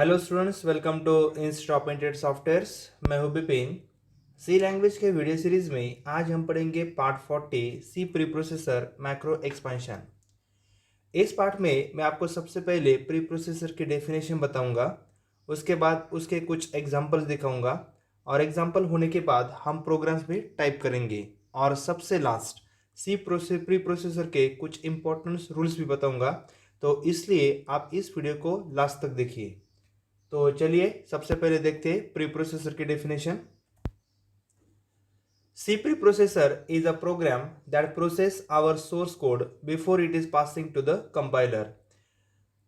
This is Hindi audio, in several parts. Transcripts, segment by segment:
Hello students, welcome to institute of integrated softwares. मैं हूं बिपिन। सी लैंग्वेज के वीडियो सीरीज में आज हम पढ़ेंगे part 40 C preprocessor macro expansion. इस पार्ट में मैं आपको सबसे पहले प्री प्रोसेसर की डेफिनेशन बताऊंगा, उसके बाद उसके कुछ एग्जांपल्स दिखाऊंगा और एग्जांपल होने के बाद हम प्रोग्राम्स भी टाइप करेंगे और सबसे लास्ट प्री प्रोसेसर के कुछ इंपॉर्टेंट रूल्स भी बताऊंगा। तो इसलिए आप इस वीडियो को लास्ट तक देखिए। तो चलिए सबसे पहले देखते हैं प्री प्रोसेसर की definition. C preprocessor is a program that process our source code before it is passing to the compiler.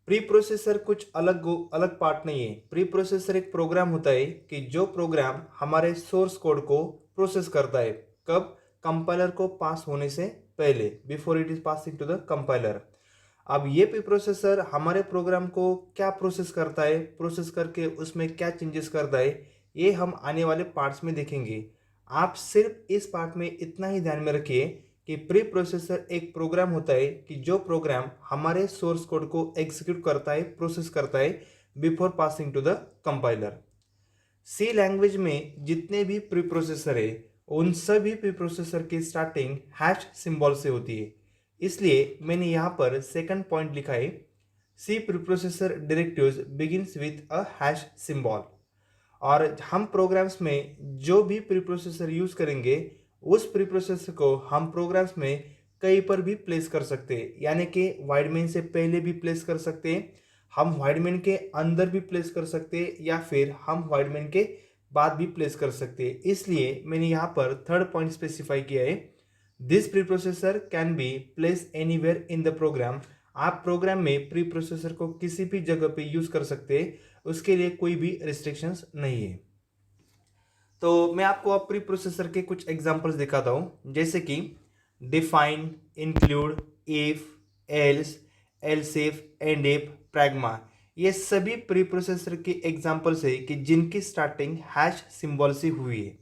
Pre processor कुछ अलग अलग पार्ट नहीं है। प्री प्रोसेसर एक प्रोग्राम होता है कि जो प्रोग्राम हमारे सोर्स कोड को प्रोसेस करता है। कब? कंपाइलर को पास होने से पहले, before it is passing to the compiler. अब ये प्री प्रोसेसर हमारे प्रोग्राम को क्या प्रोसेस करता है, प्रोसेस करके उसमें क्या चेंजेस करता है, ये हम आने वाले पार्ट्स में देखेंगे। आप सिर्फ इस पार्ट में इतना ही ध्यान में रखिए कि प्री प्रोसेसर एक प्रोग्राम होता है कि जो प्रोग्राम हमारे सोर्स कोड को एग्जीक्यूट करता है, प्रोसेस करता है before passing to the compiler. C language में जितने भी प्री प्रोसेसर है उन सभी प्री प्रोसेसर की स्टार्टिंग हैश सिंबल से होती है। इसलिए मैंने यहाँ पर सेकंड पॉइंट लिखा है, C preprocessor directives begins with a hash symbol. और हम प्रोग्राम्स में जो भी प्रीप्रोसेसर यूज करेंगे उस प्रीप्रोसेसर को हम प्रोग्राम्स में कहीं पर भी प्लेस कर सकते हैं, यानी कि वाइड मेन से पहले भी प्लेस कर सकते हैं, हम वाइड मेन के अंदर भी प्लेस कर सकते हैं या फिर हम वाइड मेन के बाद भी प्लेस कर सकते हैं। इसलिए मैंने यहाँ पर थर्ड पॉइंट स्पेसिफाई किया है, this preprocessor can be place anywhere in the program. आप प्रोग्राम में प्री प्रोसेसर को किसी भी जगह पे यूज कर सकते हैं, उसके लिए कोई भी रिस्ट्रिक्शंस नहीं है। तो मैं आपको अब प्री प्रोसेसर के कुछ एग्जांपल्स दिखाता हूं, जैसे कि define, include, if, else, else if, and if, pragma. ये सभी प्री प्रोसेसर के एग्जांपल्स है कि जिनकी स्टार्टिंग हैश सिंबल से हुई है।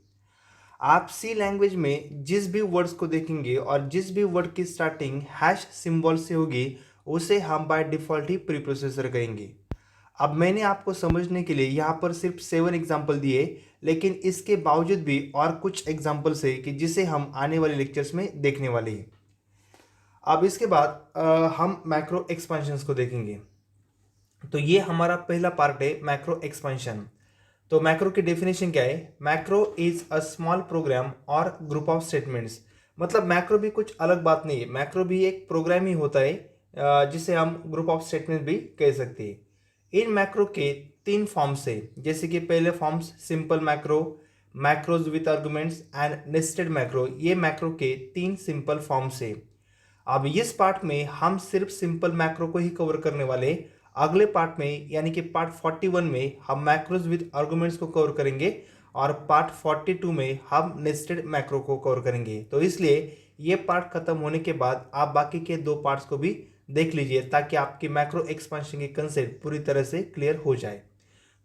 आप सी लैंग्वेज में जिस भी वर्ड्स को देखेंगे और जिस भी वर्ड की स्टार्टिंग हैश सिंबल से होगी उसे हम by default he pre processor कहेंगे। अब मैंने आपको समझने के लिए यहाँ पर सिर्फ 7 एग्जाम्पल दिए, लेकिन इसके बावजूद भी और कुछ एग्जाम्पल्स है कि जिसे हम आने वाले लेक्चर्स में देखने वाले हैं। अब इसके बाद हम मैक्रो एक्सपेंशंस को देखेंगे। तो ये हमारा पहला पार्ट है, मैक्रो एक्सपेंशन। तो मैक्रो की डेफिनेशन क्या है? Macro is a small program और ग्रुप ऑफ स्टेटमेंट्स। मतलब मैक्रो भी कुछ अलग बात नहीं है, मैक्रो भी एक प्रोग्राम ही होता है जिसे हम ग्रुप ऑफ स्टेटमेंट भी कह सकते हैं। इन मैक्रो के 3 फॉर्म्स है, जैसे कि पहले forms simple macro, macros with arguments and nested macro. ये मैक्रो के 3 सिंपल फॉर्म्स है। अब इस पार्ट में हम सिर्फ सिंपल मैक्रो को ही कवर करने वाले। अगले पार्ट में यानी कि पार्ट 41 में हम मैक्रोज विद आर्गुमेंट्स को कवर करेंगे और पार्ट 42 में हम नेस्टेड मैक्रो को कवर करेंगे। तो इसलिए ये पार्ट खत्म होने के बाद आप बाकी के 2 पार्ट्स को भी देख लीजिए ताकि आपकी मैक्रो एक्सपेंशन की कंसेप्ट पूरी तरह से क्लियर हो जाए।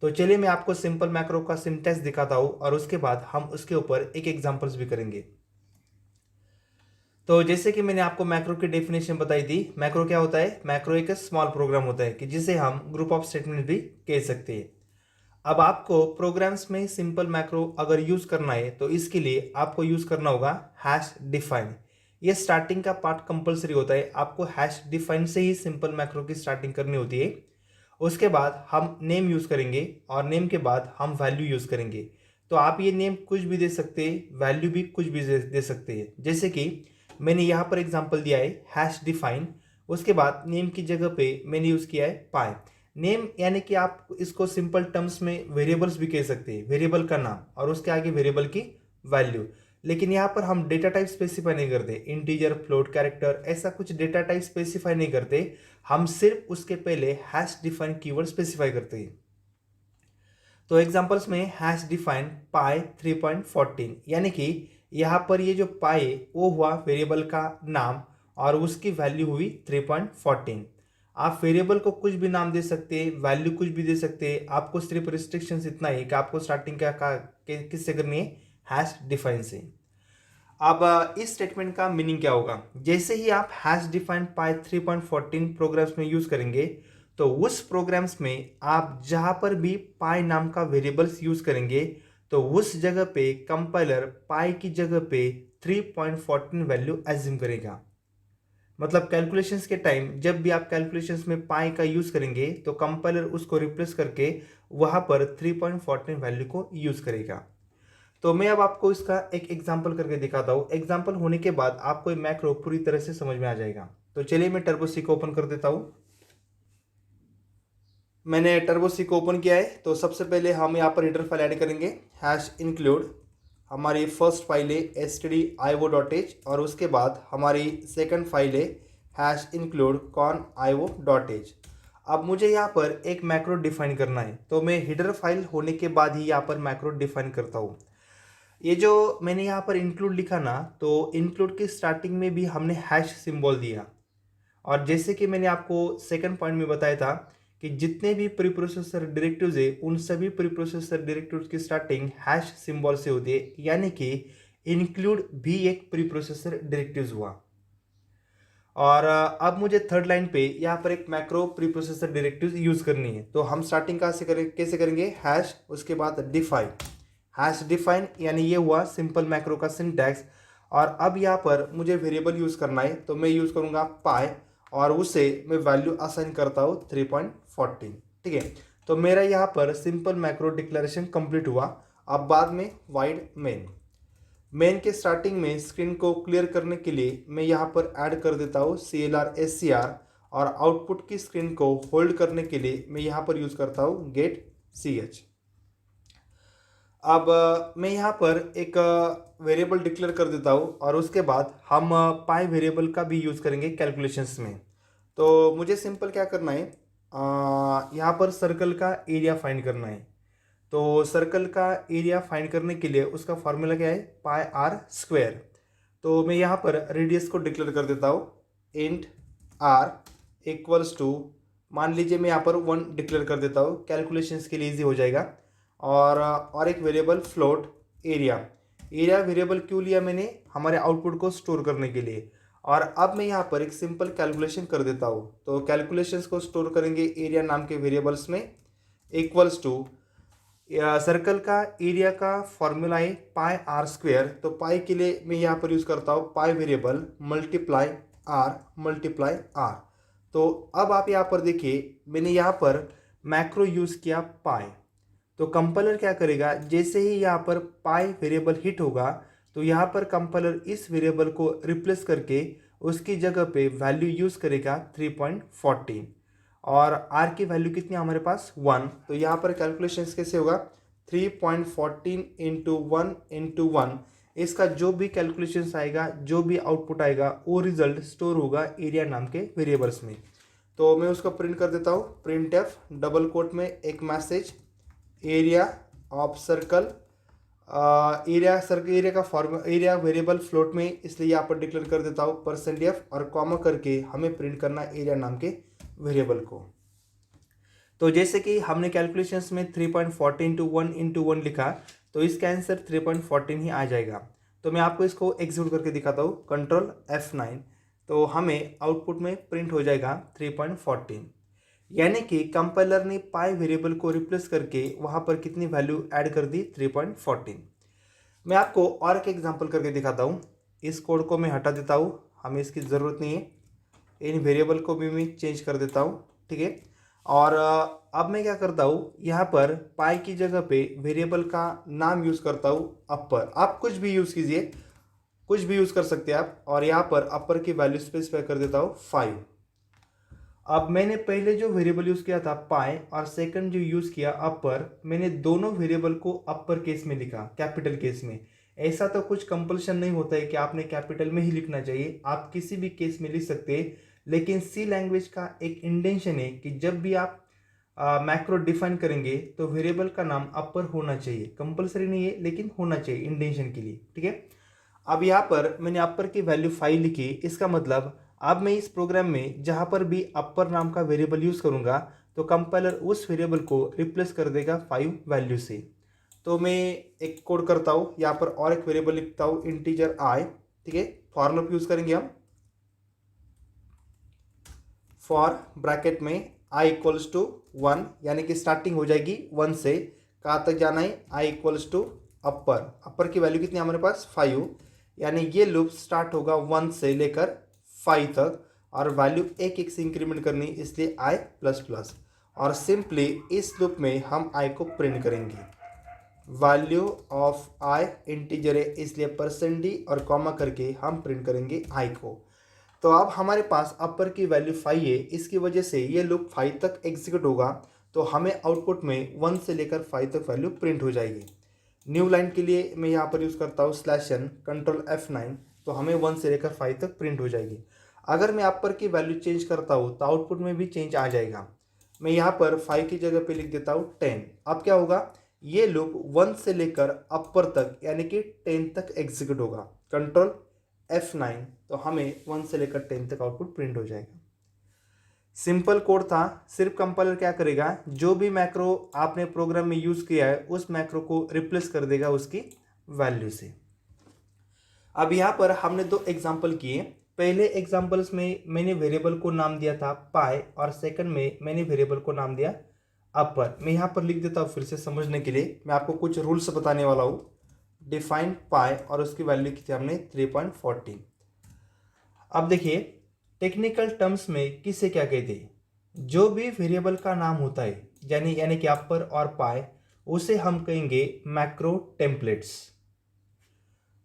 तो चलिए मैं आपको सिंपल मैक्रो का सिंटेक्स दिखाता हूँ और उसके बाद हम उसके ऊपर एक एग्जाम्पल्स भी करेंगे। तो जैसे कि मैंने आपको मैक्रो की डेफिनेशन बताई थी, मैक्रो क्या होता है? मैक्रो एक स्मॉल प्रोग्राम होता है कि जिसे हम ग्रुप ऑफ स्टेटमेंट भी कह सकते हैं। अब आपको प्रोग्राम्स में सिंपल मैक्रो अगर यूज करना है तो इसके लिए आपको यूज करना होगा हैश डिफाइन। ये स्टार्टिंग का पार्ट कंपलसरी होता है, आपको हैश डिफाइन से ही सिंपल मैक्रो की स्टार्टिंग करनी होती है। उसके बाद हम नेम यूज करेंगे और नेम के बाद हम वैल्यू यूज करेंगे। तो आप ये नेम कुछ भी दे सकते हैं, वैल्यू भी कुछ भी दे सकते हैं। जैसे कि मैंने यहाँ पर एग्जांपल दिया है हैश डिफाइन, उसके बाद नेम की जगह पे मैंने यूज किया है पाई। नेम यानी कि आप इसको सिंपल टर्म्स में वेरिएबल्स भी कह सकते हैं, वेरिएबल का नाम और उसके आगे वेरिएबल की वैल्यू। लेकिन यहाँ पर हम डेटा टाइप स्पेसिफाई नहीं करते, इंटीजर, फ्लोट, कैरेक्टर, ऐसा कुछ डेटा टाइप स्पेसिफाई नहीं करते। हम सिर्फ उसके पहले हैश डिफाइन कीवर्ड स्पेसिफाई करते हैं। तो एग्जांपल्स में हैश डिफाइन पाई 3.14, यानी कि यहाँ पर ये जो पाई वो हुआ वेरिएबल का नाम और उसकी वैल्यू हुई 3.14। आप वेरिएबल को कुछ भी नाम दे सकते हैं, वैल्यू कुछ भी दे सकते हैं, आपको सिर्फ रिस्ट्रिक्शंस इतना है कि आपको स्टार्टिंग किससे करनी है? हैश डिफाइन से। अब इस स्टेटमेंट का मीनिंग क्या होगा? जैसे ही आप हैश डिफाइन पाई 3.14 प्रोग्राम्स में यूज करेंगे तो उस प्रोग्राम्स में आप जहां पर भी पाई नाम का वेरिएबल्स यूज करेंगे तो उस जगह पे कंपाइलर पाई की जगह पे 3.14 वैल्यू एज्यूम करेगा। मतलब कैलकुलेशंस के टाइम जब भी आप कैलकुलेशंस में पाई का यूज करेंगे तो कंपाइलर उसको रिप्लेस करके वहां पर 3.14 वैल्यू को यूज करेगा। तो मैं अब आपको इसका एक एग्जांपल करके दिखाता हूँ। एग्जांपल होने के बाद आपको ये मैक्रो पूरी तरह से समझ में आ जाएगा। तो चलिए मैं टर्बो सी को ओपन कर देता हूँ। मैंने टर्बो सी को ओपन किया है। तो सबसे पहले हम यहाँ पर हीडर फाइल ऐड करेंगे #include। हमारी फर्स्ट फाइल है stdio.h और उसके बाद हमारी सेकंड फाइल है #include conio.h। अब मुझे यहाँ पर एक मैक्रो डिफाइन करना है तो मैं हीडर फाइल होने के बाद ही यहाँ पर मैक्रो डिफाइन करता हूँ। ये जो मैंने यहाँ पर इंक्लूड लिखा ना, तो इंक्लूड की स्टार्टिंग में भी हमने हैश सिंबल दिया। और जैसे कि मैंने आपको सेकंड पॉइंट में बताया था कि जितने भी प्रीप्रोसेसर डायरेक्टिव्स है उन सभी प्रीप्रोसेसर डायरेक्टिव्स की स्टार्टिंग हैश सिंबल से होती है, यानी कि इंक्लूड भी एक प्रीप्रोसेसर डायरेक्टिव्स हुआ। और अब मुझे थर्ड लाइन पे यहाँ पर एक मैक्रो प्रीप्रोसेसर डायरेक्टिव्स यूज करनी है। तो हम स्टार्टिंग कहाँ से करें, कैसे करेंगे, हैश उसके बाद डिफाइन, हैश डिफाइन यानी ये हुआ सिंपल मैक्रो का सिंटैक्स। और अब यहाँ पर मुझे वेरिएबल यूज करना है तो मैं यूज करूंगा पाई और उसे मैं वैल्यू असाइन करता हूँ 3.14। ठीक है, तो मेरा यहाँ पर सिंपल मैक्रो डिक्लेरेशन कंप्लीट हुआ। अब बाद में वाइड मेन के स्टार्टिंग में स्क्रीन को क्लियर करने के लिए मैं यहाँ पर ऐड कर देता हूँ CLR SCR और आउटपुट की स्क्रीन को होल्ड करने के लिए मैं यहाँ पर यूज करता हूँ get ch। अब मैं यहाँ पर एक वेरिएबल डिक्लेयर कर देता हूँ और उसके बाद हम पाई वेरिएबल का भी यूज़ करेंगे कैलकुलेशंस में। तो मुझे सिंपल क्या करना है, यहाँ पर सर्कल का एरिया फाइंड करना है। तो सर्कल का एरिया फाइंड करने के लिए उसका फॉर्मूला क्या है, पाई आर स्क्वायर। तो मैं यहाँ पर रेडियस को डिक्लेयर कर देता हूँ इंट r इक्वल्स टू, मान लीजिए मैं यहाँ पर 1 डिक्लेयर कर देता हूँ, कैलकुलेशंस के लिए इजी हो जाएगा। और एक वेरिएबल फ्लोट एरिया वेरिएबल क्यों लिया मैंने, हमारे आउटपुट को स्टोर करने के लिए। और अब मैं यहाँ पर एक सिंपल कैलकुलेशन कर देता हूँ। तो कैलकुलेशंस को स्टोर करेंगे एरिया नाम के वेरिएबल्स में इक्वल्स टू, सर्कल का एरिया का फॉर्मूला है पाई आर स्क्वायर। तो पाई के लिए मैं यहाँ पर यूज करता हूँ पाई वेरिएबल मल्टीप्लाई आर। तो अब आप यहाँ पर देखिए मैंने यहाँ पर मैक्रो यूज किया पाई। तो कंपाइलर क्या करेगा, जैसे ही यहाँ पर पाई वेरिएबल हिट होगा तो यहाँ पर कंपाइलर इस वेरिएबल को रिप्लेस करके उसकी जगह पे वैल्यू यूज करेगा 3.14 और आर की वैल्यू कितनी हमारे पास 1। तो यहाँ पर कैलकुलेशंस कैसे होगा, 3.14 इंटू 1, इसका जो भी कैलकुलेशंस आएगा, जो भी आउटपुट आएगा वो रिजल्ट स्टोर होगा एरिया नाम के वेरिएबल्स में। तो मैं उसको प्रिंट कर देता हूँ, प्रिंट एफ डबल कोट में एक message area of circle, area का फॉर्म एरिया वेरिएबल फ्लोट में, इसलिए यहाँ पर डिक्लेयर कर देता हूँ %f और कॉमा करके हमें प्रिंट करना एरिया नाम के वेरिएबल को। तो जैसे कि हमने कैलकुलेशंस में 3.14 टू 1 लिखा तो इसका आंसर 3.14 ही आ जाएगा। तो मैं आपको इसको एग्जीक्यूट करके दिखाता हूँ, कंट्रोल F9। तो हमें आउटपुट में प्रिंट हो जाएगा 3.14, यानी कि कंपाइलर ने पाई वेरिएबल को रिप्लेस करके वहां पर कितनी वैल्यू ऐड कर दी, 3.14। मैं आपको और एक एग्जांपल करके दिखाता हूँ। इस कोड को मैं हटा देता हूँ, हमें इसकी ज़रूरत नहीं है। इन वेरिएबल को भी मैं चेंज कर देता हूँ, ठीक है। और अब मैं क्या करता हूँ, यहाँ पर पाई की जगह पे वेरिएबल का नाम यूज़ करता हूँ अपर। आप कुछ भी यूज़ कीजिए, कुछ भी यूज़ कर सकते हैं आप। और यहाँ पर अपर की वैल्यू स्पेसिफाई कर देता हूँ 5। अब मैंने पहले जो वेरिएबल यूज़ किया था पाई और सेकंड जो यूज़ किया अपर, मैंने दोनों वेरिएबल को अपर केस में लिखा, कैपिटल केस में। ऐसा तो कुछ कंपल्शन नहीं होता है कि आपने कैपिटल में ही लिखना चाहिए, आप किसी भी केस में लिख सकते हैं। लेकिन सी लैंग्वेज का एक इंटेंशन है कि जब भी आप मैक्रो डिफाइन करेंगे तो वेरिएबल का नाम अपर होना चाहिए। कंपल्सरी नहीं है लेकिन होना चाहिए इंटेंशन के लिए, ठीक है। अब यहाँ पर मैंने अपर की वैल्यू 5 लिखी, इसका मतलब अब मैं इस प्रोग्राम में जहाँ पर भी अपर नाम का वेरिएबल यूज़ करूँगा तो कंपाइलर उस वेरिएबल को रिप्लेस कर देगा 5 वैल्यू से। तो मैं एक कोड करता हूँ, यहाँ पर और एक वेरिएबल लिखता हूँ इंटीजर i, ठीक है। फॉर लूप यूज़ करेंगे हम, फॉर ब्रैकेट में आई इक्वल्स टू 1, यानी कि स्टार्टिंग हो जाएगी 1 से, कहाँ तक जाना है, आई इक्वल्स टू अपर की वैल्यू कितनी हमारे पास 5, यानी ये लूप स्टार्ट होगा 1 से लेकर 5 तक और वैल्यू एक एक से इंक्रीमेंट करनी, इसलिए आई प्लस प्लस। और सिंपली इस लूप में हम आई को प्रिंट करेंगे, वैल्यू ऑफ आई इंटीजर है इसलिए %d और कॉमा करके हम प्रिंट करेंगे आई को। तो अब हमारे पास अपर की वैल्यू 5 है, इसकी वजह से ये लूप 5 तक एग्जीक्यूट होगा, तो हमें आउटपुट में 1 से लेकर 5 तक वैल्यू प्रिंट हो जाएगी। न्यू लाइन के लिए मैं यहाँ पर यूज़ करता हूँ /n कंट्रोल F9, तो हमें 1 से लेकर 5 तक प्रिंट हो जाएगी। अगर मैं अपर की वैल्यू चेंज करता हूँ तो आउटपुट में भी चेंज आ जाएगा। मैं यहाँ पर 5 की जगह पे लिख देता हूँ 10। अब क्या होगा, ये लूप 1 से लेकर अपर तक यानी कि 10 तक एग्जीक्यूट होगा, कंट्रोल F9, तो हमें 1 से लेकर 10 तक आउटपुट प्रिंट हो जाएगा। सिंपल कोड था, सिर्फ कंपाइलर क्या करेगा, जो भी मैक्रो आपने प्रोग्राम में यूज़ किया है उस मैक्रो को रिप्लेस कर देगा उसकी वैल्यू से। अब यहाँ पर हमने 2 एग्जाम्पल किए। पहले एग्जाम्पल्स में मैंने वेरिएबल को नाम दिया था पाई और सेकंड में मैंने वेरिएबल को नाम दिया अपर। मैं यहाँ पर लिख देता हूँ फिर से समझने के लिए, मैं आपको कुछ रूल्स बताने वाला हूँ। डिफाइन पाई और उसकी वैल्यू की थी हमने 3.14। अब देखिए टेक्निकल टर्म्स में किसे क्या कहते हैं, जो भी वेरिएबल का नाम होता है यानी कि अपर और पाई, उसे हम कहेंगे मैक्रो टेम्पलेट्स।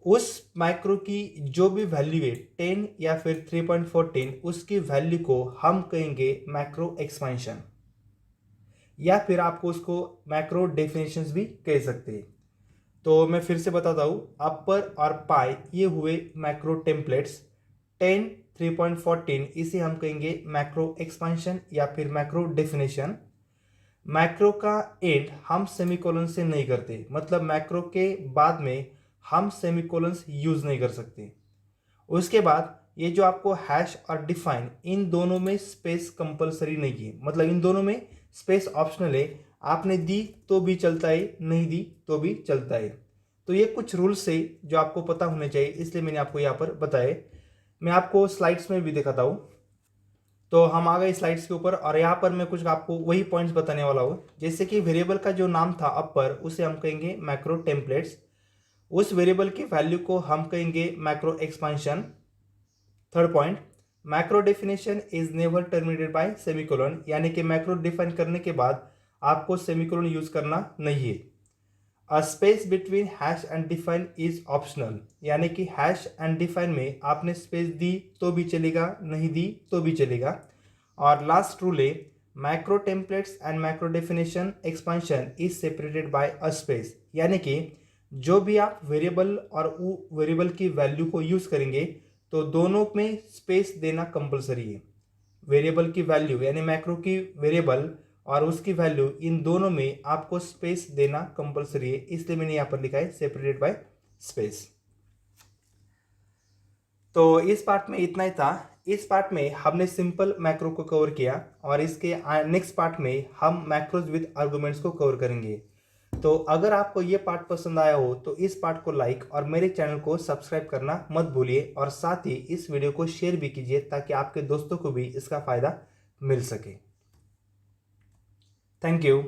उस मैक्रो की जो भी वैल्यू है 10 या फिर 3.14, उसकी वैल्यू को हम कहेंगे मैक्रो एक्सपेंशन, या फिर आपको उसको मैक्रो डेफिनेशंस भी कह सकते हैं। तो मैं फिर से बताता हूँ, अपर और पाई ये हुए मैक्रो टेम्पलेट्स, 10, 3.14 इसे हम कहेंगे मैक्रो एक्सपेंशन या फिर मैक्रो डेफिनेशन। मैक्रो का एंड हम सेमीकोलन से नहीं करते, मतलब मैक्रो के बाद में हम सेमीकोलंस यूज नहीं कर सकते। उसके बाद ये जो आपको हैश और डिफाइन, इन दोनों में स्पेस कंपलसरी नहीं है, मतलब इन दोनों में स्पेस ऑप्शनल है, आपने दी तो भी चलता है, नहीं दी तो भी चलता है। तो ये कुछ रूल्स है जो आपको पता होने चाहिए, इसलिए मैंने आपको यहाँ पर बताए। मैं आपको स्लाइड्स में भी दिखाता हूँ। तो हम आ गए स्लाइड्स के ऊपर और यहाँ पर मैं कुछ आपको वही पॉइंट्स बताने वाला हूँ। जैसे कि वेरिएबल का जो नाम था अपर, उसे हम कहेंगे मैक्रो टेम्पलेट्स। उस वेरिएबल की वैल्यू को हम कहेंगे macro expansion. Third point, macro definition is never terminated bye semicolon, यानी कि मैक्रो डिफाइन करने के बाद आपको सेमीकोलन यूज करना नहीं है। A space between hash and define is optional, यानी कि हैश एंड डिफाइन में आपने स्पेस दी तो भी चलेगा, नहीं दी तो भी चलेगा। और लास्ट रूल है, macro templates and macro definition expansion is separated by a space, यानी कि जो भी आप वेरिएबल और वेरिएबल की वैल्यू को यूज करेंगे तो दोनों में स्पेस देना कंपलसरी है। वेरिएबल की वैल्यू यानी मैक्रो की वेरिएबल और उसकी वैल्यू, इन दोनों में आपको स्पेस देना कंपलसरी है, इसलिए मैंने यहां पर लिखा है सेपरेटेड बाय स्पेस। तो इस पार्ट में इतना ही था। इस पार्ट में हमने सिंपल मैक्रो को कवर किया और इसके नेक्स्ट पार्ट में हम मैक्रोज विद आर्गुमेंट्स को कवर करेंगे। तो अगर आपको ये पार्ट पसंद आया हो तो इस पार्ट को लाइक और मेरे चैनल को सब्सक्राइब करना मत भूलिए, और साथ ही इस वीडियो को शेयर भी कीजिए ताकि आपके दोस्तों को भी इसका फायदा मिल सके। Thank you.